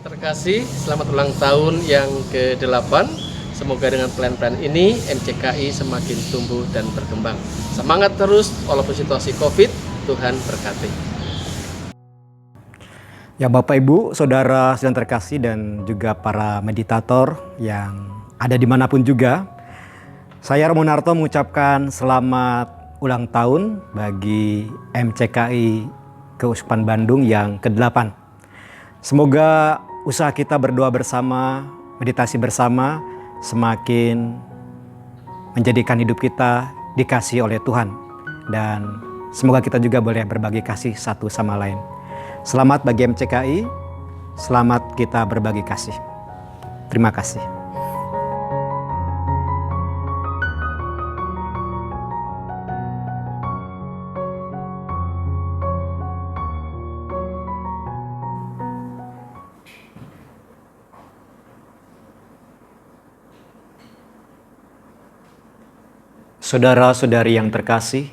Terkasih, selamat ulang tahun yang ke-8. Semoga dengan plan-plan ini MCKI semakin tumbuh dan berkembang. Semangat terus walaupun situasi COVID, Tuhan berkati. Ya Bapak Ibu, Saudara sedang terkasih dan juga para meditator yang ada dimanapun juga. Saya Romo Narto mengucapkan selamat ulang tahun bagi MCKI Keuskupan Bandung yang ke-8. Semoga usaha kita berdoa bersama, meditasi bersama, semakin menjadikan hidup kita dikasihi oleh Tuhan. Dan semoga kita juga boleh berbagi kasih satu sama lain. Selamat bagi MCKI, selamat kita berbagi kasih. Terima kasih. Saudara-saudari yang terkasih,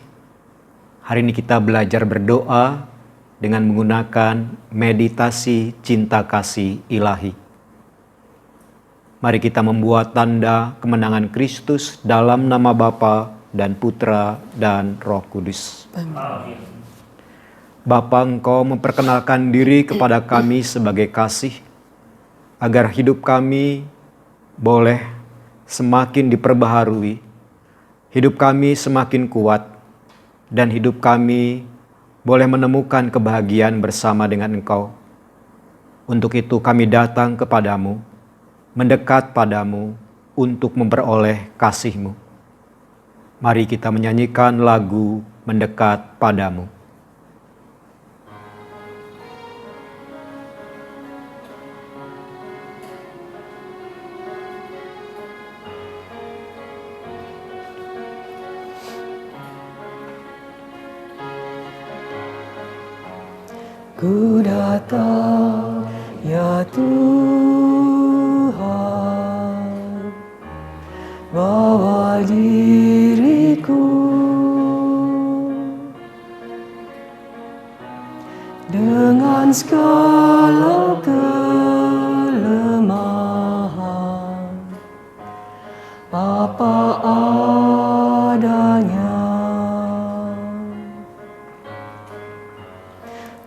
hari ini kita belajar berdoa dengan menggunakan meditasi cinta kasih ilahi. Mari kita membuat tanda kemenangan Kristus dalam nama Bapa dan Putra dan Roh Kudus. Amin. Bapa, Engkau memperkenalkan diri kepada kami sebagai kasih, agar hidup kami boleh semakin diperbaharui, hidup kami semakin kuat, dan hidup kami boleh menemukan kebahagiaan bersama dengan Engkau. Untuk itu kami datang kepadamu, mendekat padamu untuk memperoleh kasih-Mu. Mari kita menyanyikan lagu Mendekat Padamu. Ku datang, ya Tuhan, bawa diriku dengan segala kelemahan, apa adanya.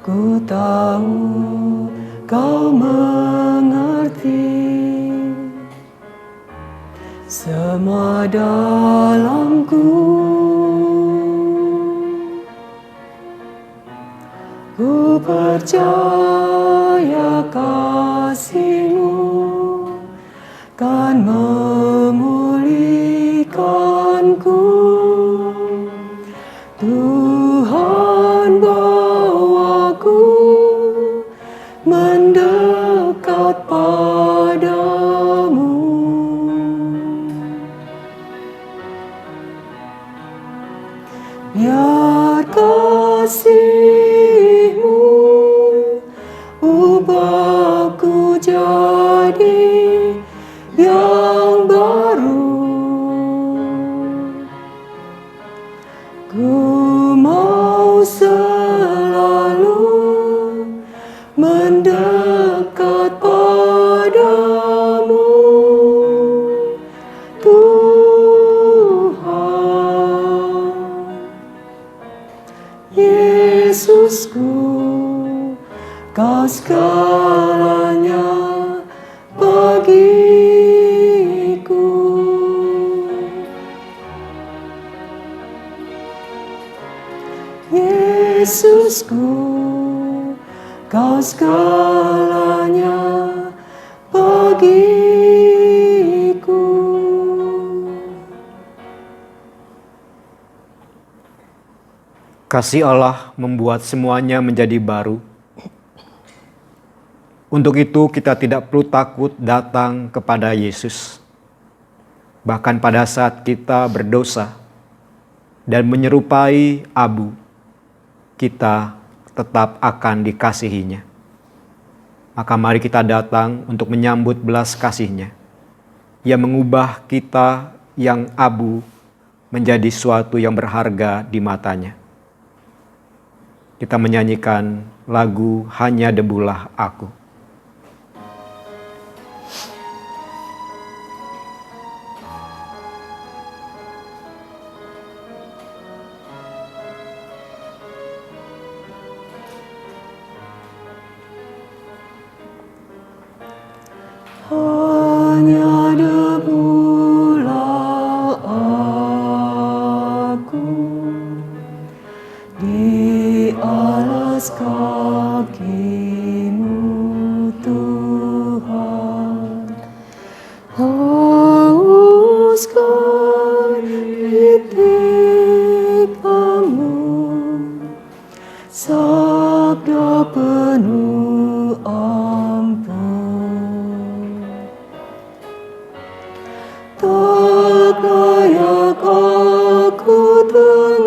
Ku tahu kau mengerti semua dalamku. Ku percaya kasih-Mu kan memulihkanku. Tuhan bawaku mendekat padamu. Biar kasih-Mu ubahku jadi yang baru. Ku mau selalu mendekat padamu, Tuhan. Yesusku, Kau segalanya bagiku. Yesusku, Kau segalanya bagiku. Kasih Allah membuat semuanya menjadi baru. Untuk itu kita tidak perlu takut datang kepada Yesus. Bahkan pada saat kita berdosa dan menyerupai abu, kita tetap akan dikasihinya. Maka mari kita datang untuk menyambut belas kasih-Nya yang mengubah kita yang abu menjadi suatu yang berharga di mata-Nya. Kita menyanyikan lagu Hanya Debulah Aku. layak aku tengadah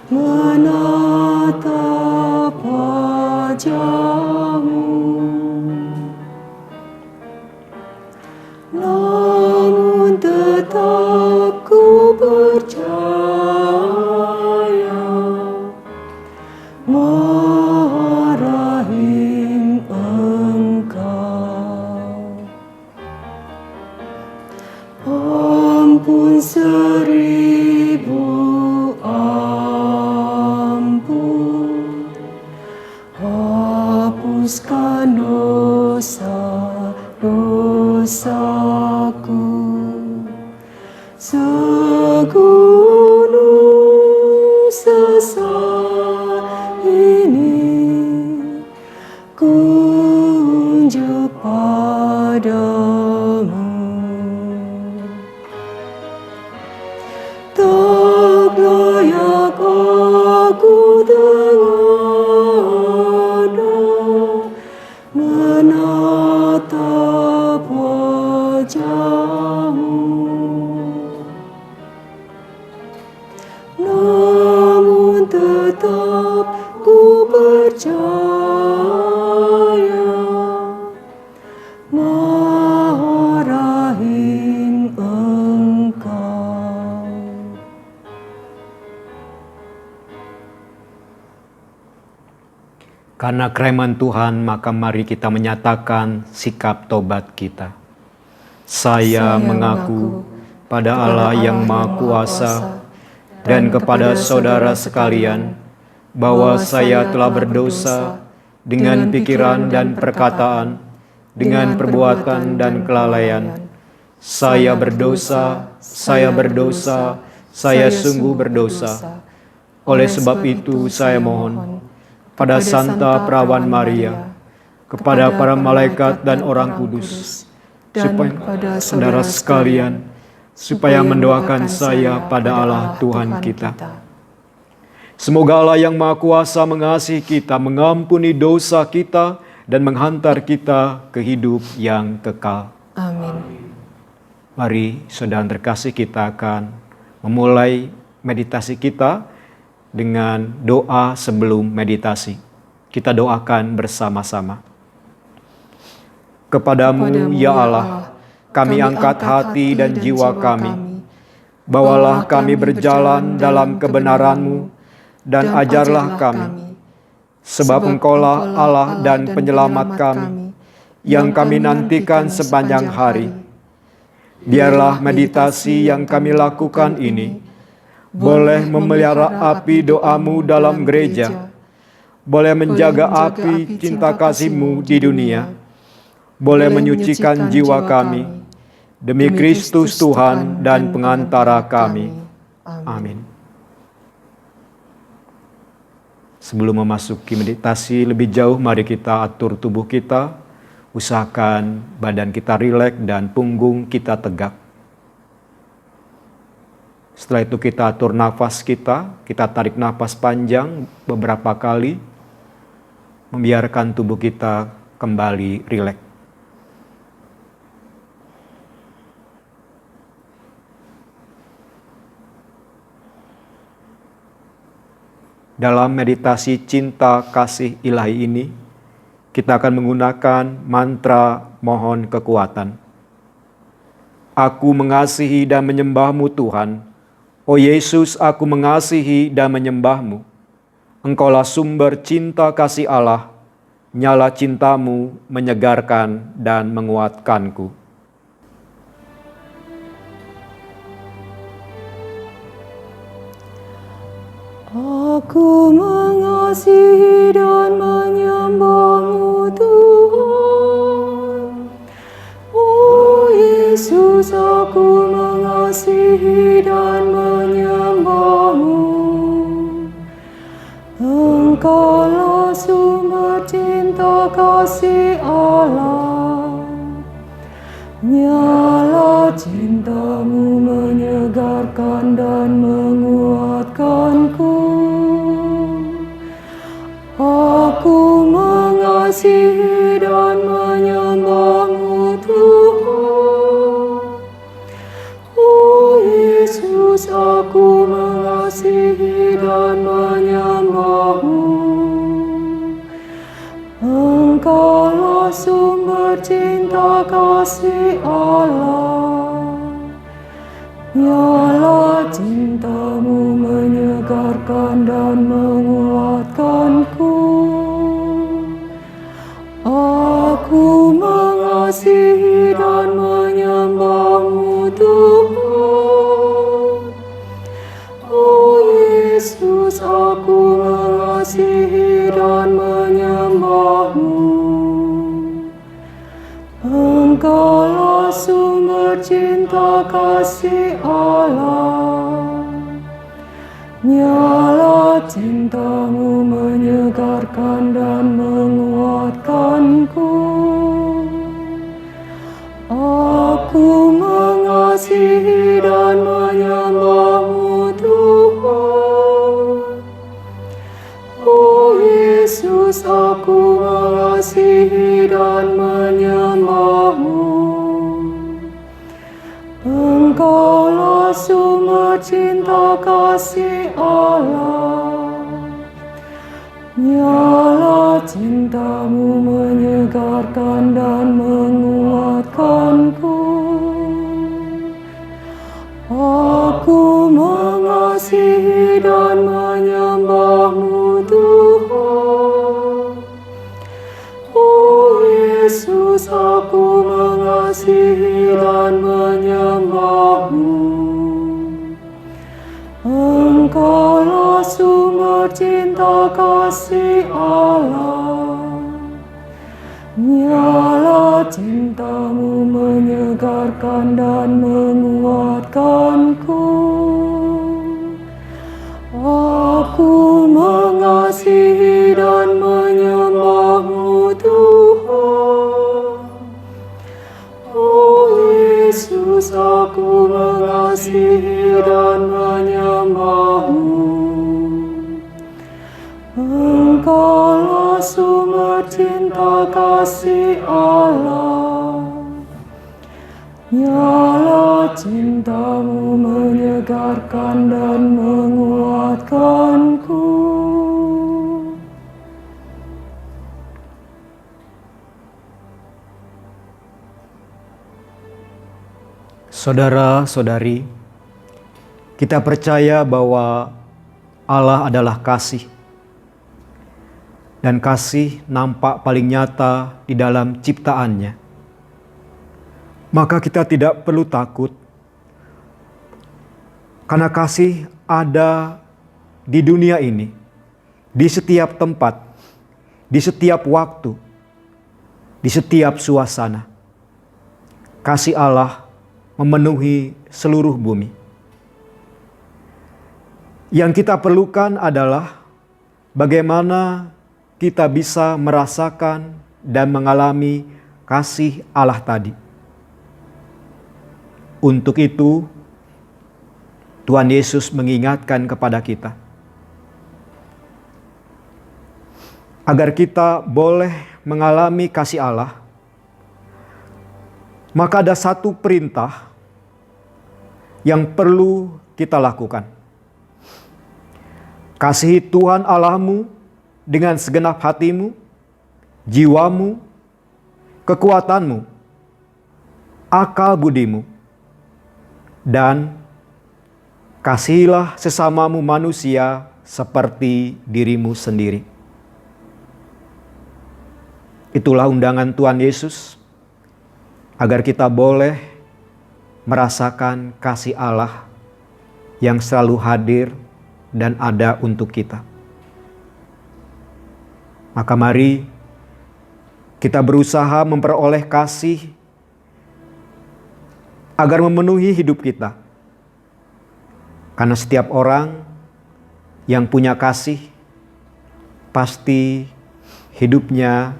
menatap wajah-Mu. Namun tetap ku percaya Maha Rahim Engkau. Ampun seribu ampun, hapuskan dosa-dosaku. Segunung sesat ini kunjuk padamu. Tak layak aku tengadah menatap wajah-Mu. Namun tetap ku percaya Maha Rahim Engkau. Karena kereman Tuhan, maka mari kita menyatakan sikap tobat kita. Saya mengaku pada Allah yang Maha Kuasa dan kepada saudara sekalian bahwa saya telah berdosa dengan pikiran dan perkataan, dengan perbuatan dan kelalaian. Saya berdosa, saya sungguh berdosa. Oleh sebab itu saya mohon pada Santa Perawan Maria, kepada para malaikat dan orang kudus, supaya saudara sekalian, supaya mendoakan saya pada Allah Tuhan kita. Semoga Allah yang Maha Kuasa mengasihi kita, mengampuni dosa kita, dan menghantar kita ke hidup yang kekal. Amin. Mari saudara terkasih, kita akan memulai meditasi kita dengan doa sebelum meditasi. Kita doakan bersama-sama. Kepadamu ya Allah, kami angkat hati dan jiwa kami. Bawalah kami berjalan dalam kebenaran-Mu dan ajarlah kami. Sebab Engkaulah Allah dan penyelamat kami, yang kami nantikan sepanjang hari. Biarlah meditasi yang kami lakukan ini boleh memelihara api doa-Mu dalam gereja, boleh menjaga api cinta kasih-Mu di dunia, boleh menyucikan jiwa kami, demi Kristus Tuhan dan pengantara kami. Amin. Sebelum memasuki meditasi lebih jauh, mari kita atur tubuh kita. Usahakan badan kita rileks dan punggung kita tegak. Setelah itu kita atur nafas kita tarik nafas panjang beberapa kali, membiarkan tubuh kita kembali rileks. Dalam meditasi cinta kasih ilahi ini, kita akan menggunakan mantra mohon kekuatan. Aku mengasihi dan menyembah-Mu Tuhan. Oh Yesus, aku mengasihi dan menyembah-Mu. Engkaulah sumber cinta kasih Allah. Nyala cinta-Mu menyegarkan dan menguatkanku. Aku mengasihi dan menyembah-Mu Tuhan. Oh Yesus, aku mengasihi dan menyembah-Mu. Engkaulah sumber cinta kasih Allah. Nyala cinta-Mu menyegarkan dan menguatkanku. Aku mengasihi dan menyembah-Mu Tuhan. cinta kasih Allah. Nyala cintamu menyegarkan dan menguatkanku. Aku mengasihi dan menyembah-Mu Tuhan. Oh Yesus, aku mengasihi dan menyembah-Mu. Engkaulah sumber cinta kasih Allah. Nyala cintamu menyegarkan dan menguatkanku. Aku mengasihi dan menyembah-Mu Tuhan. Oh Yesus, aku mengasihi dan menyembah-Mu. Engkaulah sumber cinta kasih Allah. Nyala cintamu menyegarkan dan menguatkanku. Aku mengasihi dan menyembah-Mu Tuhan. Oh Yesus, aku mengasihi dan menyembah-Mu. Engkaulah sumber cinta kasih Allah. Nyala cintamu menyegarkan dan menguatkanku. Aku mengasihi dan menyembah-Mu Tuhan. Oh Yesus, aku mengasihi dan menyembah-Mu. Engkaulah sumber cinta kasih Allah. Nyala cintamu menyegarkan dan menguatkanku. Saudara-saudari, kita percaya bahwa Allah adalah kasih. Dan kasih nampak paling nyata di dalam ciptaannya. Maka kita tidak perlu takut. Karena kasih ada di dunia ini, di setiap tempat, di setiap waktu, di setiap suasana. Kasih Allah memenuhi seluruh bumi. Yang kita perlukan adalah bagaimana kita bisa merasakan dan mengalami kasih Allah tadi. Untuk itu, Tuhan Yesus mengingatkan kepada kita agar kita boleh mengalami kasih Allah. Maka ada satu perintah yang perlu kita lakukan. Kasihi Tuhan Allahmu dengan segenap hatimu, jiwamu, kekuatanmu, akal budimu, dan kasihilah sesamamu manusia seperti dirimu sendiri. Itulah undangan Tuhan Yesus agar kita boleh merasakan kasih Allah yang selalu hadir dan ada untuk kita. Maka mari kita berusaha memperoleh kasih agar memenuhi hidup kita. Karena setiap orang yang punya kasih pasti hidupnya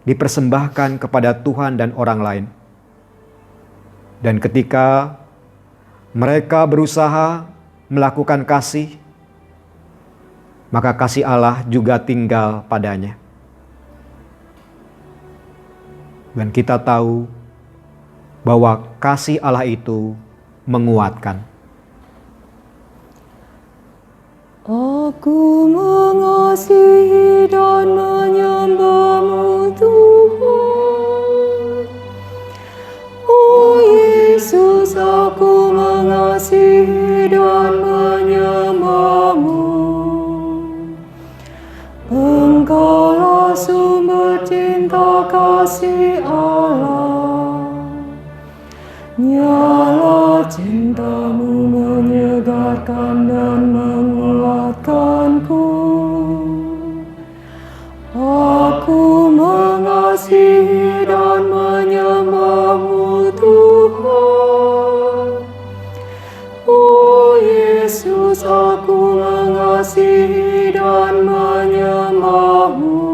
dipersembahkan kepada Tuhan dan orang lain. Dan ketika mereka berusaha melakukan kasih, maka kasih Allah juga tinggal padanya. Dan kita tahu bahwa kasih Allah itu menguatkan. Aku mengasihi dan menyembah-Mu Tuhan. Nyala cintamu menyegarkan dan menguatkanku. Aku mengasihi dan menyembah-Mu Tuhan. Oh Yesus, aku mengasihi dan menyembah-Mu.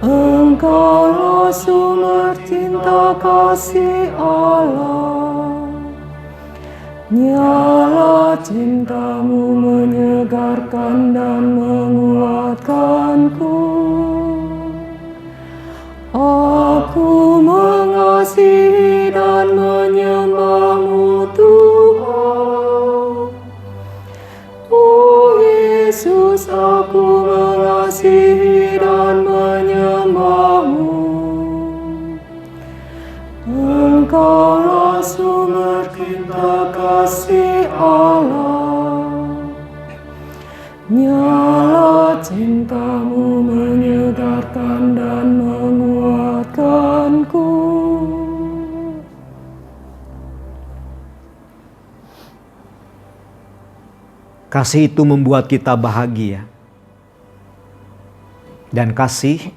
Engkaulah sumber cinta kasih Allah. Nyala cintamu menyegarkan dan menguatkanku. Aku mengasihi dan menyembah-Mu Tuhan. Oh Yesus, aku mengasihi dan menyembah-Mu. Engkaulah sumber cinta kasih Allah. Nyala cintamu menyegarkan dan menguatkanku. Kasih itu membuat kita bahagia. Dan kasih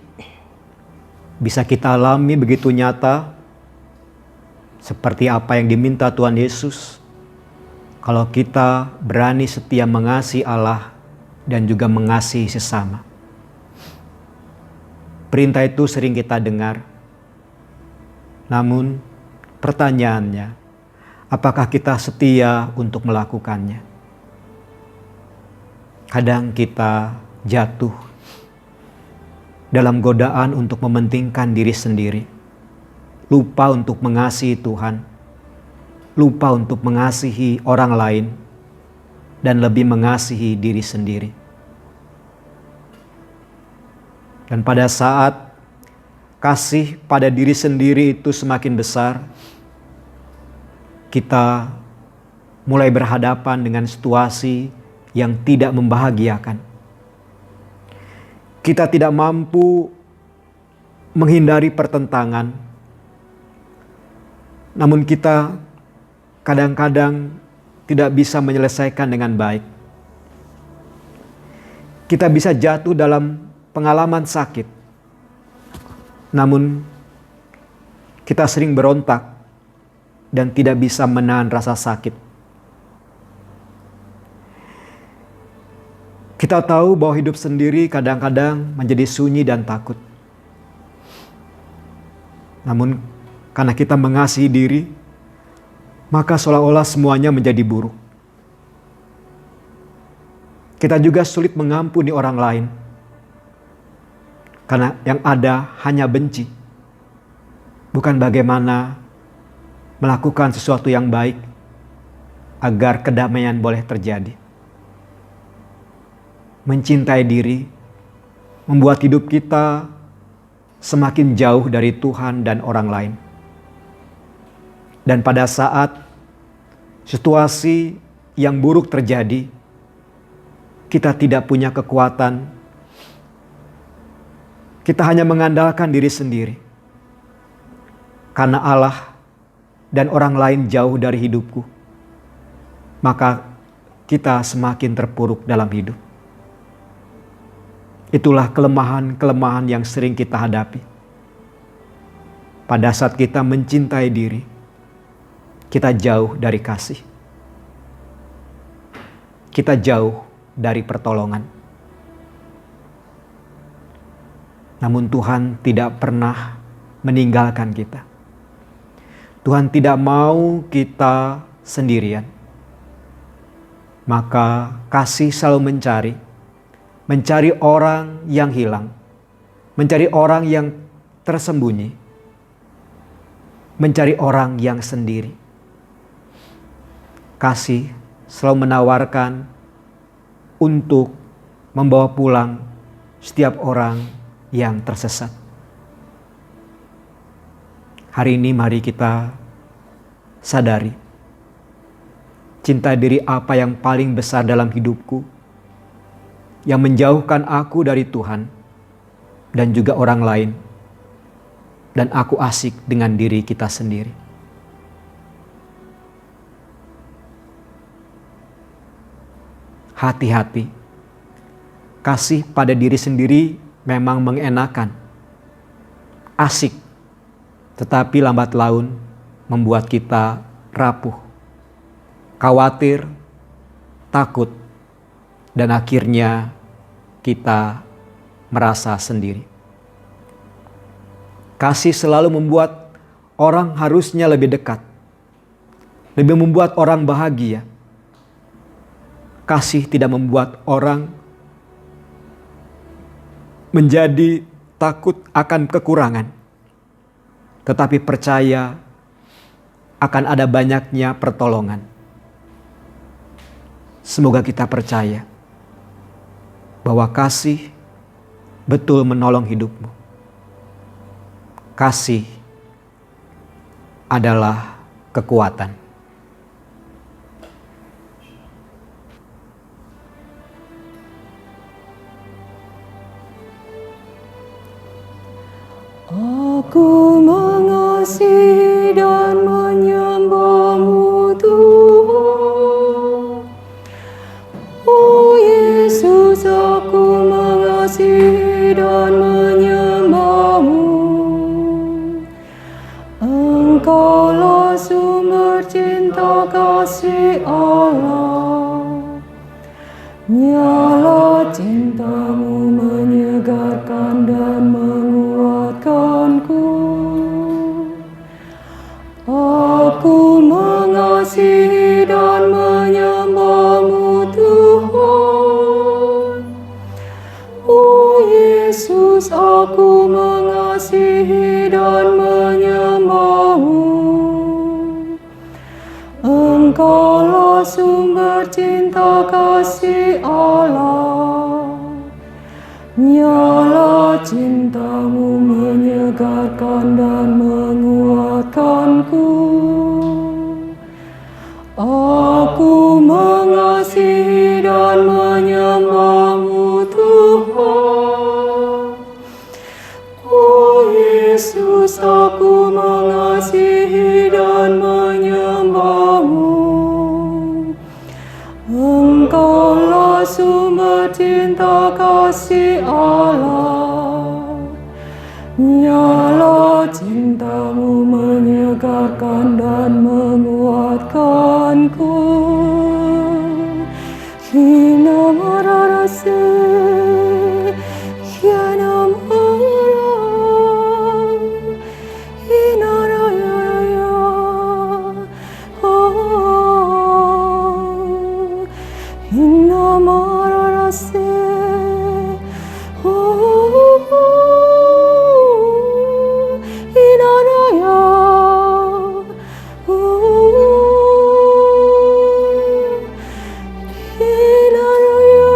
bisa kita alami begitu nyata seperti apa yang diminta Tuhan Yesus. Kalau kita berani setia mengasihi Allah dan juga mengasihi sesama. Perintah itu sering kita dengar. Namun pertanyaannya, apakah kita setia untuk melakukannya? Kadang kita jatuh dalam godaan untuk mementingkan diri sendiri. Lupa untuk mengasihi Tuhan. Lupa untuk mengasihi orang lain. Dan lebih mengasihi diri sendiri. Dan pada saat kasih pada diri sendiri itu semakin besar, kita mulai berhadapan dengan situasi yang tidak membahagiakan. Kita tidak mampu menghindari pertentangan, namun kita kadang-kadang tidak bisa menyelesaikan dengan baik. Kita bisa jatuh dalam pengalaman sakit, namun kita sering berontak dan tidak bisa menahan rasa sakit. Kita tahu bahwa hidup sendiri kadang-kadang menjadi sunyi dan takut. Namun karena kita mengasihi diri, maka seolah-olah semuanya menjadi buruk. Kita juga sulit mengampuni orang lain. Karena yang ada hanya benci. Bukan bagaimana melakukan sesuatu yang baik agar kedamaian boleh terjadi. Mencintai diri membuat hidup kita semakin jauh dari Tuhan dan orang lain. Dan pada saat situasi yang buruk terjadi, kita tidak punya kekuatan. Kita hanya mengandalkan diri sendiri. Karena Allah dan orang lain jauh dari hidupku, maka kita semakin terpuruk dalam hidup. Itulah kelemahan-kelemahan yang sering kita hadapi. Pada saat kita mencintai diri, kita jauh dari kasih. Kita jauh dari pertolongan. Namun Tuhan tidak pernah meninggalkan kita. Tuhan tidak mau kita sendirian. Maka kasih selalu mencari orang yang hilang, mencari orang yang tersembunyi, mencari orang yang sendiri. Kasih selalu menawarkan untuk membawa pulang setiap orang yang tersesat. Hari ini mari kita sadari, cinta diri apa yang paling besar dalam hidupku, yang menjauhkan aku dari Tuhan dan juga orang lain. dan aku asik dengan diri kita sendiri. Hati-hati, kasih pada diri sendiri memang mengenakan, asik, tetapi lambat laun membuat kita rapuh, khawatir, takut, dan akhirnya kita merasa sendiri. Kasih selalu membuat orang harusnya lebih dekat, lebih membuat orang bahagia. Kasih tidak membuat orang menjadi takut akan kekurangan, tetapi percaya akan ada banyaknya pertolongan. Semoga kita percaya bahwa kasih betul menolong hidupmu. Kasih adalah kekuatan. Aku mengasihi dan menyembah-Mu Tuhan. Oh Yesus, aku mengasihi dan menyembah-Mu. Engkaulah sumber cinta kasih Allah. Nyala cinta-Mu menyegarkan dan menguatkanku. Aku mengasihi dan menyembah-Mu Tuhan. Oh Yesus, aku mengasihi dan menyembah-Mu. Engkaulah sumber cinta kasih Allah. Nyala cinta-Mu menyegarkan dan menguatkanku. Aku mengasihi dan menyembah-Mu Tuhan. Oh Yesus, aku mengasihi dan menyembah-Mu. Engkaulah sumber cinta kasih Allah. Nyala cinta-Mu menyegarkan dan menguatkanku. Hina mararase, hina marah, hina raya, oh, hina mararase, oh, hina raya, oh, hina raya,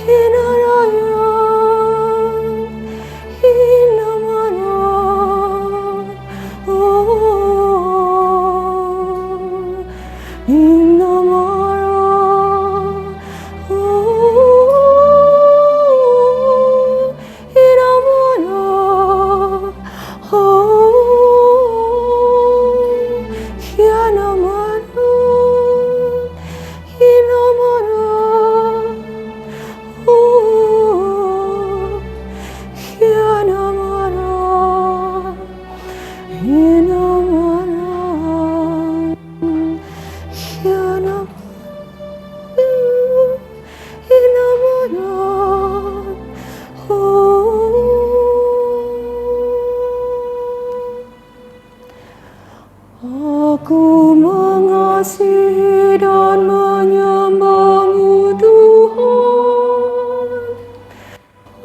hina raya, hina marah, oh, hina marah, oh, hina marah, oh, hina marah, hina marah, oh, hina marah, hina marah, hina hina marah, oh. Aku mengasihi dan menyembah-Mu Tuhan.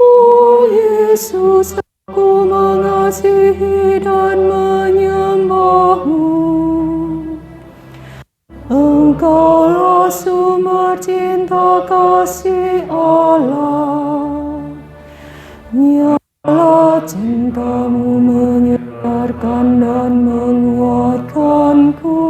Oh Yesus, aku mengasihi dan menyembah-Mu. Engkaulah sumber cinta kasih Allah. Nyala cinta-Mu menyegarkan dan menguatkanku.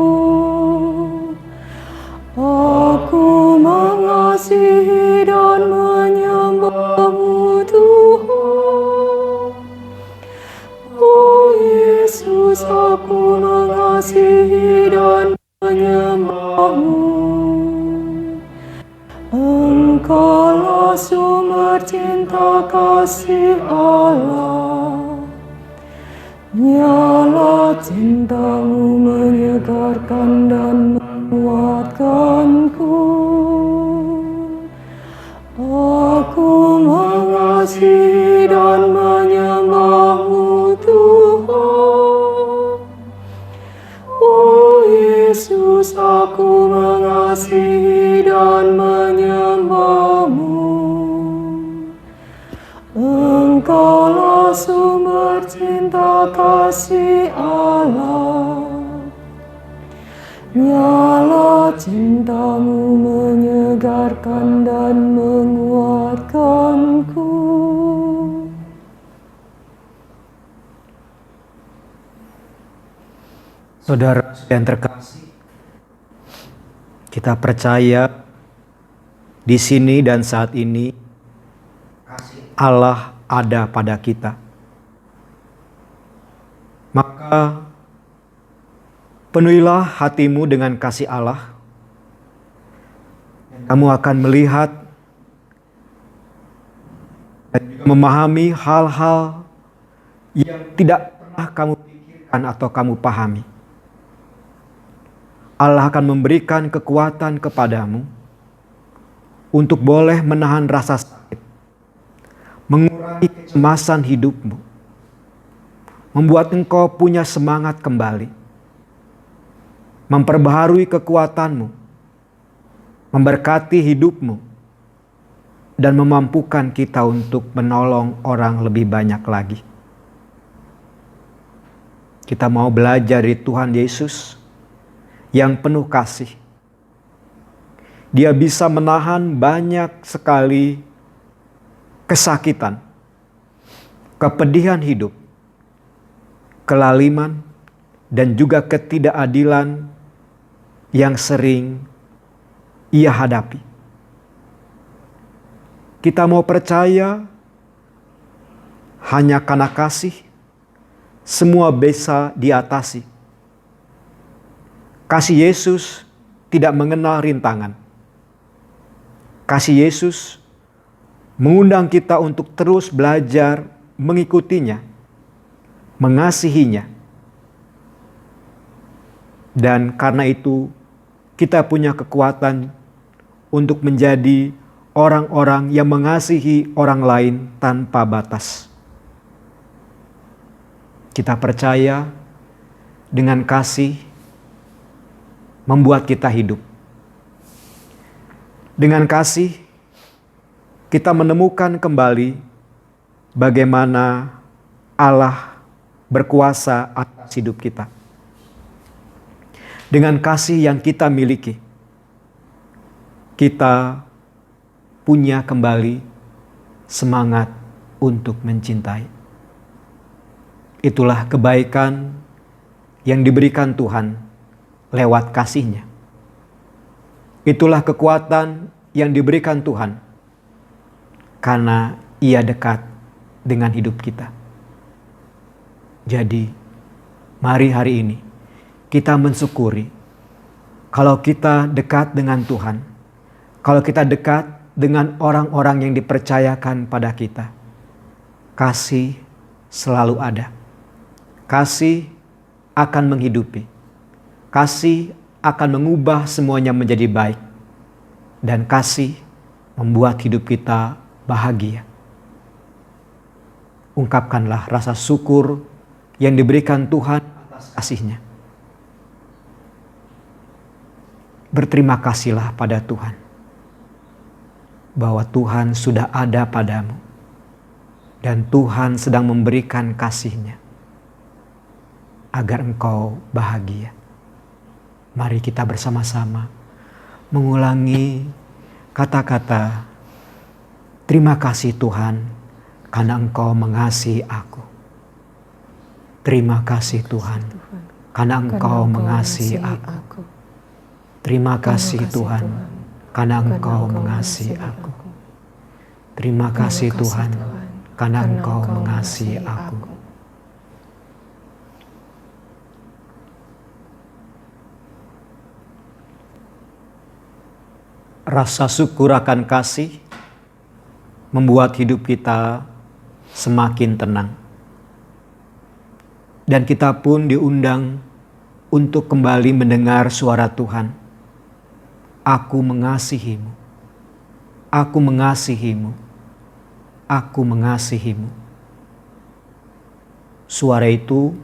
Aku mengasihi dan menyembah-Mu Tuhan. Yesus, aku mengasihi dan menyembah-Mu. Engkaulah sumber cinta kasih Allah. Nyala cinta-Mu menyegarkan dan menguatkanku. Aku mengasihi dan menyembah-Mu, Tuhan. Oh Yesus, aku mengasihi dan menyembah-Mu. Engkaulah sumber cinta kasih Allah. Nyala cinta-Mu menyegarkan dan menguatkanku. Saudara yang terkasih, kita percaya di sini dan saat ini kasih Allah ada pada kita. Maka penuhilah hatimu dengan kasih Allah. Kamu akan melihat dan juga memahami hal-hal yang tidak pernah kamu pikirkan atau kamu pahami. Allah akan memberikan kekuatan kepadamu untuk boleh menahan rasa sakit, mengurangi kecemasan hidupmu, membuat engkau punya semangat kembali, memperbaharui kekuatanmu, memberkati hidupmu, dan memampukan kita untuk menolong orang lebih banyak lagi. Kita mau belajar dari Tuhan Yesus yang penuh kasih. Dia bisa menahan banyak sekali kesakitan, kepedihan hidup, kelaliman, dan juga ketidakadilan yang sering ia hadapi. Kita mau percaya hanya karena kasih, semua bisa diatasi. Kasih Yesus tidak mengenal rintangan. Kasih Yesus mengundang kita untuk terus belajar mengikutinya, mengasihinya. Dan karena itu kita punya kekuatan untuk menjadi orang-orang yang mengasihi orang lain tanpa batas. Kita percaya dengan kasih membuat kita hidup. Dengan kasih, kita menemukan kembali bagaimana Allah berkuasa atas hidup kita. Dengan kasih yang kita miliki, kita punya kembali semangat untuk mencintai. Itulah kebaikan yang diberikan Tuhan lewat kasih-Nya. Itulah kekuatan yang diberikan Tuhan karena Ia dekat dengan hidup kita. Jadi, mari hari ini kita mensyukuri kalau kita dekat dengan Tuhan, kalau kita dekat dengan orang-orang yang dipercayakan pada kita. Kasih selalu ada. Kasih akan menghidupi. Kasih akan mengubah semuanya menjadi baik. Dan kasih membuat hidup kita bahagia. Ungkapkanlah rasa syukur yang diberikan Tuhan atas kasih-Nya. Berterima kasihlah pada Tuhan bahwa Tuhan sudah ada padamu dan Tuhan sedang memberikan kasih-Nya agar engkau bahagia. Mari kita bersama-sama mengulangi kata-kata, terima kasih Tuhan karena Engkau mengasihi aku. Terima kasih Tuhan karena Engkau mengasihi aku. Terima kasih Tuhan karena Engkau mengasihi aku. Terima kasih Tuhan karena Engkau mengasihi aku. Rasa syukur akan kasih membuat hidup kita semakin tenang. Dan kita pun diundang untuk kembali mendengar suara Tuhan. Aku mengasihimu. Aku mengasihimu. Aku mengasihimu. Suara itu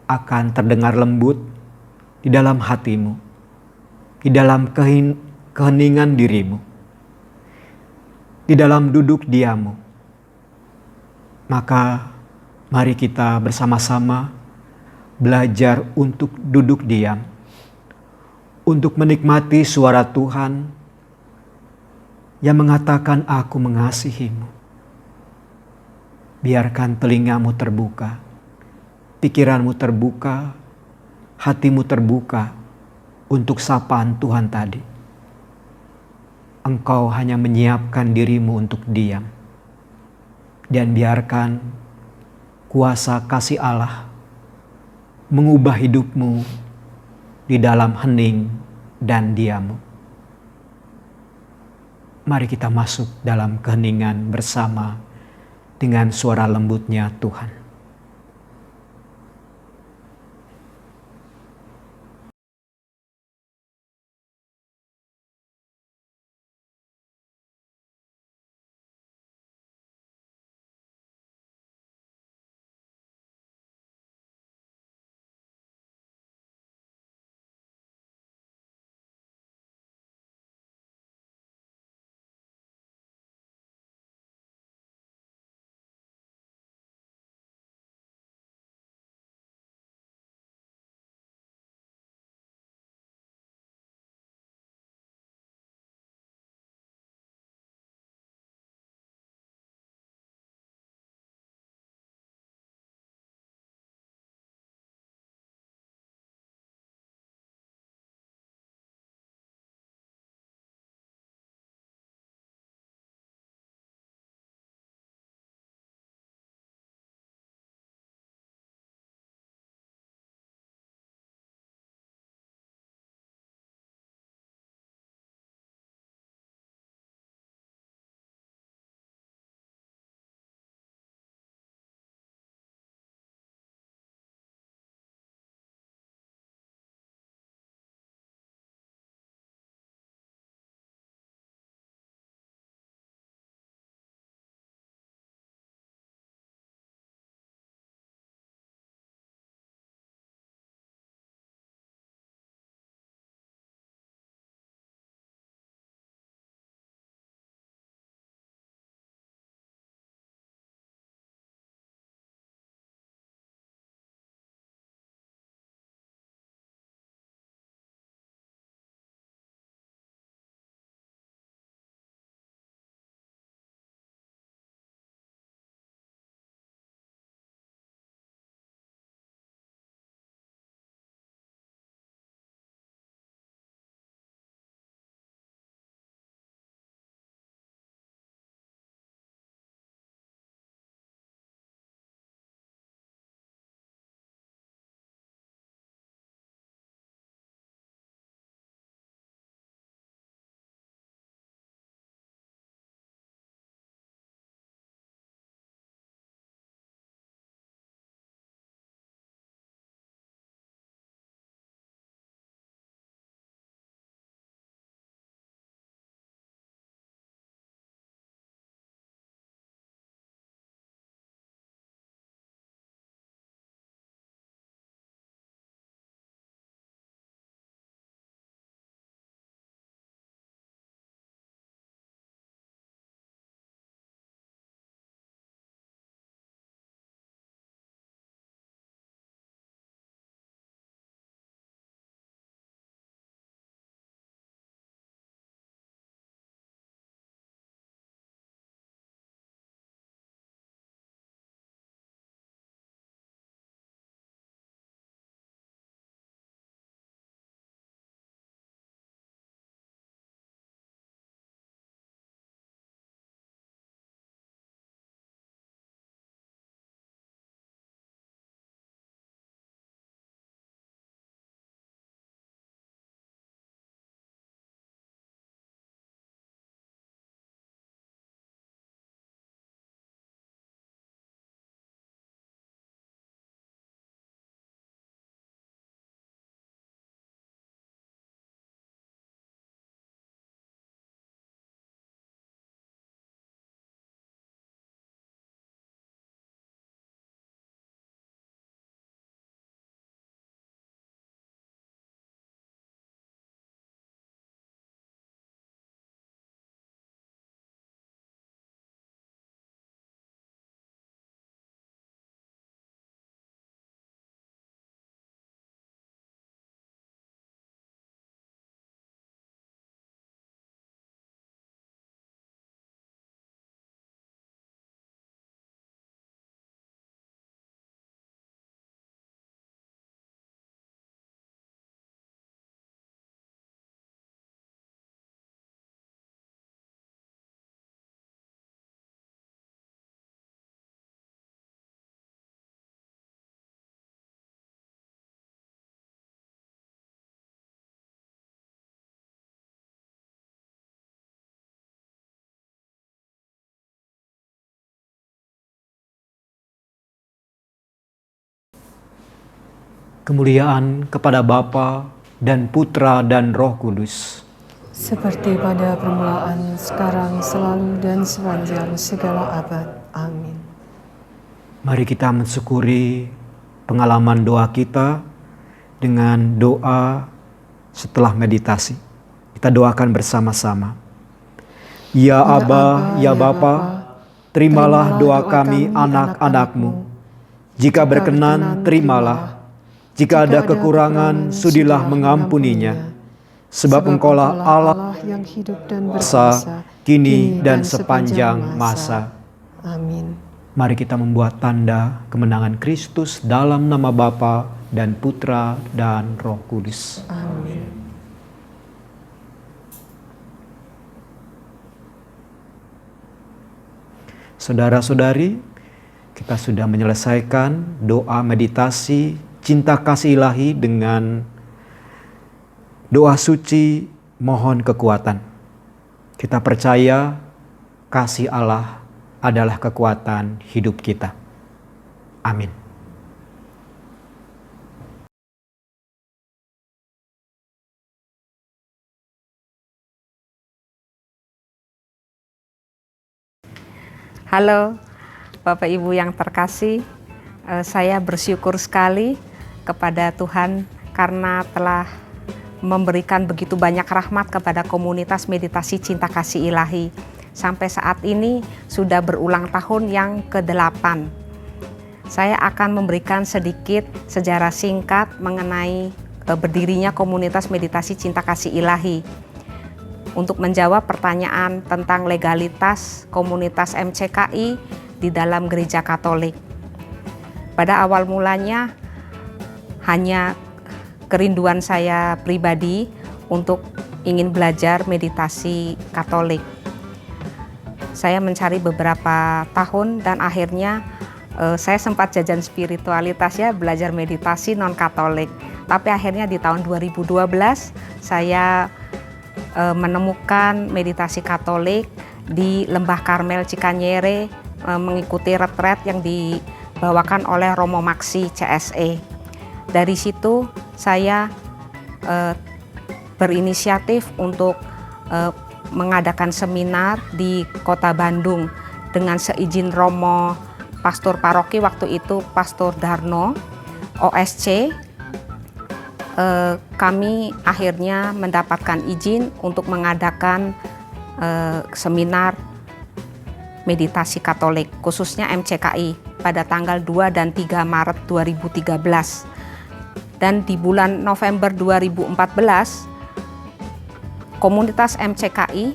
akan terdengar lembut di dalam hatimu, di dalam keheningan dirimu, di dalam duduk diammu. Maka mari kita bersama-sama belajar untuk duduk diam, untuk menikmati suara Tuhan yang mengatakan aku mengasihimu. Biarkan telingamu terbuka, pikiranmu terbuka, hatimu terbuka untuk sapaan Tuhan tadi. Engkau hanya menyiapkan dirimu untuk diam. Dan biarkan kuasa kasih Allah mengubah hidupmu di dalam hening dan diammu. Mari kita masuk dalam keheningan bersama dengan suara lembutnya Tuhan. Kemuliaan kepada Bapa dan Putra dan Roh Kudus. Seperti pada permulaan, sekarang, selalu, dan sepanjang segala abad. Amin. Mari kita mensyukuri pengalaman doa kita dengan doa setelah meditasi. Kita doakan bersama-sama. Ya Aba, ya Bapa, terimalah doa kami anak-anak-Mu. Jika berkenan, terimalah. Jika ada kekurangan, sudilah mengampuninya. Sebab Engkaulah Allah yang hidup dan berkuasa, kini dan sepanjang masa. Amin. Mari kita membuat tanda kemenangan Kristus dalam nama Bapa dan Putra dan Roh Kudus. Amin. Saudara-saudari, kita sudah menyelesaikan doa meditasi cinta kasih ilahi dengan doa suci mohon kekuatan. Kita percaya kasih Allah adalah kekuatan hidup kita. Amin. Halo Bapak Ibu yang terkasih, saya bersyukur sekali kepada Tuhan karena telah memberikan begitu banyak rahmat kepada komunitas meditasi cinta kasih ilahi. Sampai saat ini sudah berulang tahun yang ke-8. Saya akan memberikan sedikit sejarah singkat mengenai berdirinya komunitas meditasi cinta kasih ilahi. Untuk menjawab pertanyaan tentang legalitas komunitas MCKI di dalam gereja Katolik. Pada awal mulanya hanya kerinduan saya pribadi untuk ingin belajar meditasi Katolik. Saya mencari beberapa tahun dan akhirnya saya sempat jajan spiritualitas ya, belajar meditasi non-Katolik. Tapi akhirnya di tahun 2012 saya menemukan meditasi Katolik di Lembah Karmel Cikanyere, mengikuti retret yang dibawakan oleh Romo Maksi CSE. Dari situ saya berinisiatif untuk mengadakan seminar di Kota Bandung dengan seizin Romo Pastor Paroki waktu itu Pastor Darno OSC. Kami akhirnya mendapatkan izin untuk mengadakan seminar meditasi Katolik, khususnya MCKI pada tanggal 2 dan 3 Maret 2013. Dan di bulan November 2014, komunitas MCKI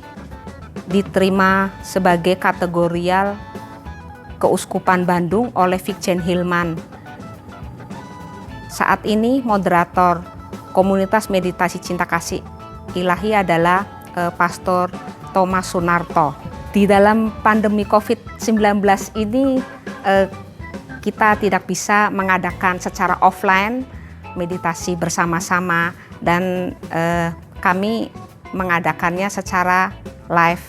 diterima sebagai kategorial Keuskupan Bandung oleh Vikjen Hilman. Saat ini moderator komunitas meditasi cinta kasih ilahi adalah Pastor Thomas Sunarto. Di dalam pandemi COVID-19 ini kita tidak bisa mengadakan secara offline meditasi bersama-sama dan kami mengadakannya secara live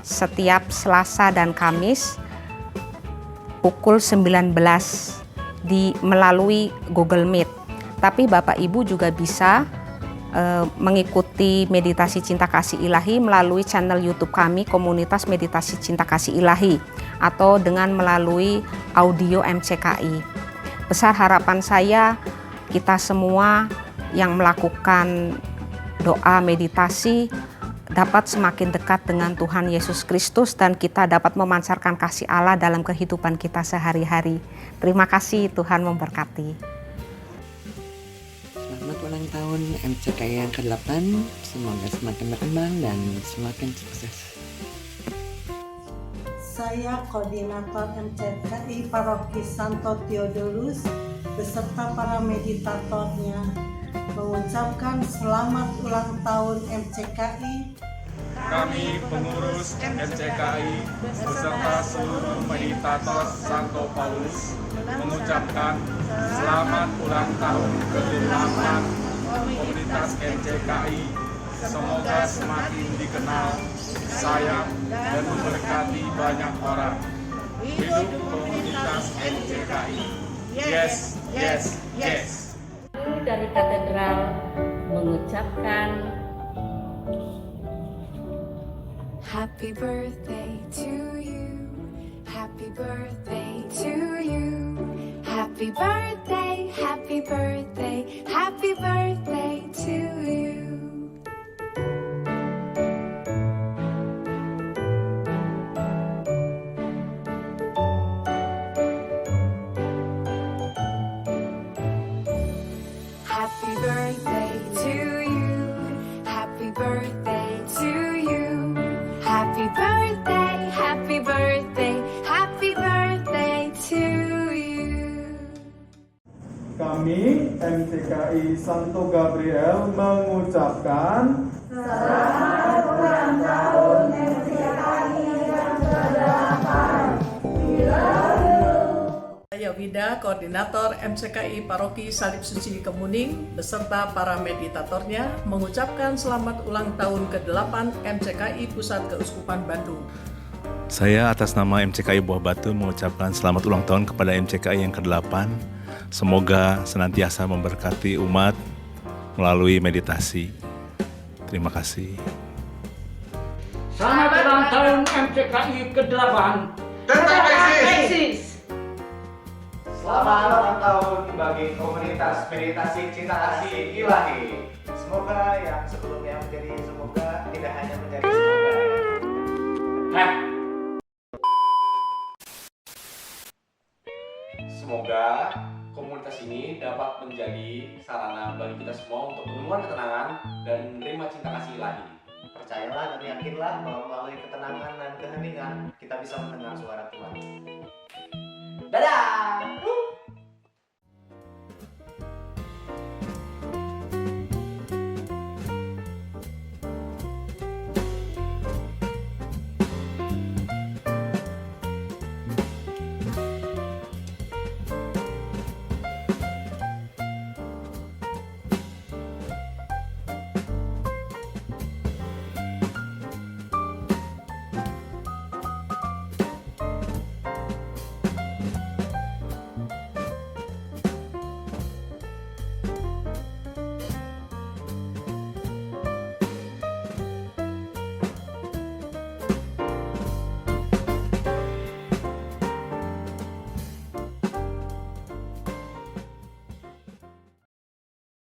setiap Selasa dan Kamis pukul 19 melalui Google Meet. Tapi Bapak Ibu juga bisa mengikuti meditasi cinta kasih ilahi melalui channel YouTube kami, Komunitas Meditasi Cinta Kasih Ilahi, atau dengan melalui audio MCKI. Besar harapan saya kita semua yang melakukan doa meditasi dapat semakin dekat dengan Tuhan Yesus Kristus dan kita dapat memancarkan kasih Allah dalam kehidupan kita sehari-hari. Terima kasih, Tuhan memberkati. Selamat ulang tahun MCKI yang ke-8, semoga semakin berkembang dan semakin sukses. Saya Koordinator MCKI Paroki Santo Theodorus beserta para meditatornya mengucapkan selamat ulang tahun MCKI. Kami pengurus MCKI beserta seluruh meditator Santo Paulus mengucapkan selamat ulang tahun ke-8 komunitas MCKI. Semoga semakin dikenal, sayang, dan memberkati banyak orang. Hidup komunitas MCKI. Yes, yes, yes. dari katedral mengucapkan Happy birthday to you. Happy birthday to you. Happy birthday, happy birthday, happy birthday to you. Happy birthday to you. Happy birthday to you. Happy birthday, happy birthday, happy birthday to you. Kami MCKI Santo Gabriel mengucapkan Selamat ulang tahun MCKI yang ke-8. Saya Wida, Koordinator MCKI Paroki Salib Suci Kemuning beserta para meditatornya mengucapkan selamat ulang tahun ke-8 MCKI Pusat Keuskupan Bandung. Saya atas nama MCKI Buah Batu mengucapkan selamat ulang tahun kepada MCKI yang ke-8. Semoga senantiasa memberkati umat melalui meditasi. Terima kasih. Selamat ulang tahun MCKI ke-8. Tetap eksis! Selamat ulang tahun bagi komunitas meditasi cinta kasih ilahi. Semoga yang sebelumnya menjadi semoga tidak hanya menjadi semoga ya. Semoga komunitas ini dapat menjadi sarana bagi kita semua untuk menemukan ketenangan dan menerima cinta kasih ilahi. Percayalah dan yakinlah bahwa melalui ketenangan dan keheningan kita bisa mendengar suara Tuhan. Dadah!